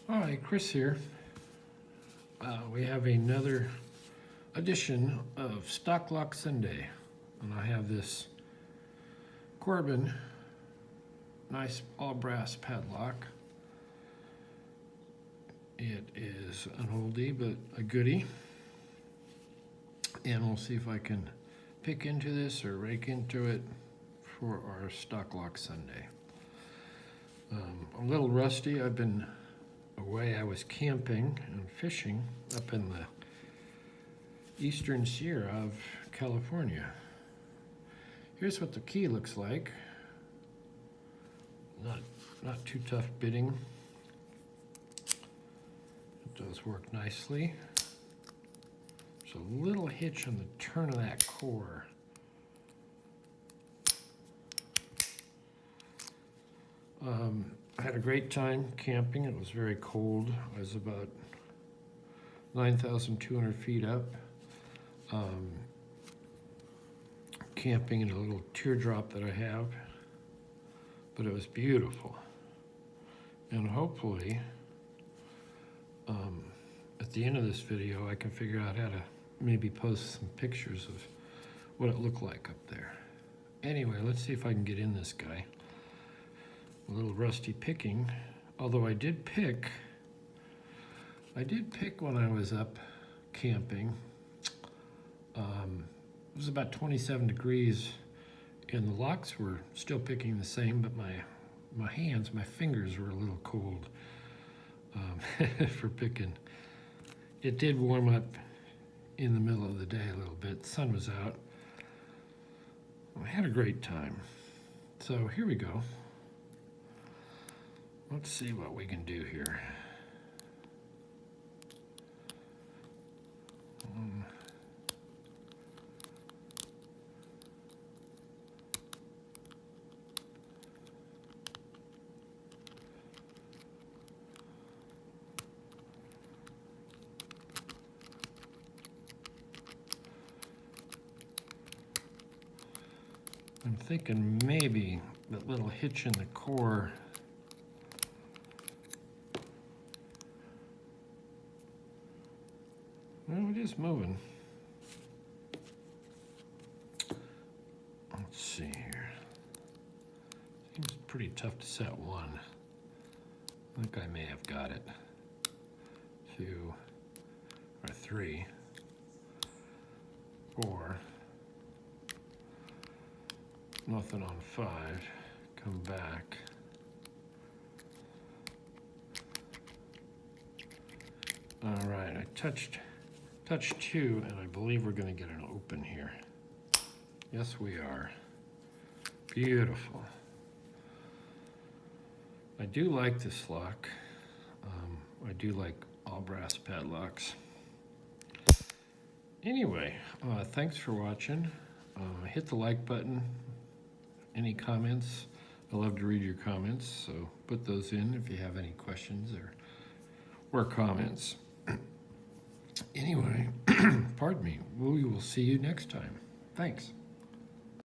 Hi, Chris here. We have another edition of Stock Lock Sunday, and I have this Corbin nice all brass padlock. It is an oldie but a goodie, and we'll see if I can pick into this or rake into it for our Stock Lock Sunday. I'm a little rusty. I've been away. I was camping and fishing up in the eastern Sierra of California. Here's what the key looks like. Not too tough bitting. It does work nicely. There's a little hitch on the turn of that core. I had a great time camping. It was very cold. I was about 9,200 feet up, camping in a little teardrop that I have, but it was beautiful. And hopefully, at the end of this video, I can figure out how to maybe post some pictures of what it looked like up there. Anyway, let's see if I can get in this guy. A little rusty picking, although I did pick when I was up camping. It was about 27 degrees and the locks were still picking the same, but my fingers were a little cold for picking. It did warm up in the middle of the day a little bit. The sun was out. I had a great time. So here we go. Let's see what we can do here. I'm thinking maybe that little hitch in the core well, it is moving. Let's see here. Seems pretty tough to set one. I think I may have got it. 2 or 3, 4. Nothing on 5. Come back. All right, I touched 2, and I believe we're going to get an open here. Yes, we are. Beautiful. I do like this lock. I do like all brass padlocks. Anyway, thanks for watching. Hit the like button. Any comments? I love to read your comments, so put those in if you have any questions or comments. Anyway, pardon me, we will see you next time. Thanks.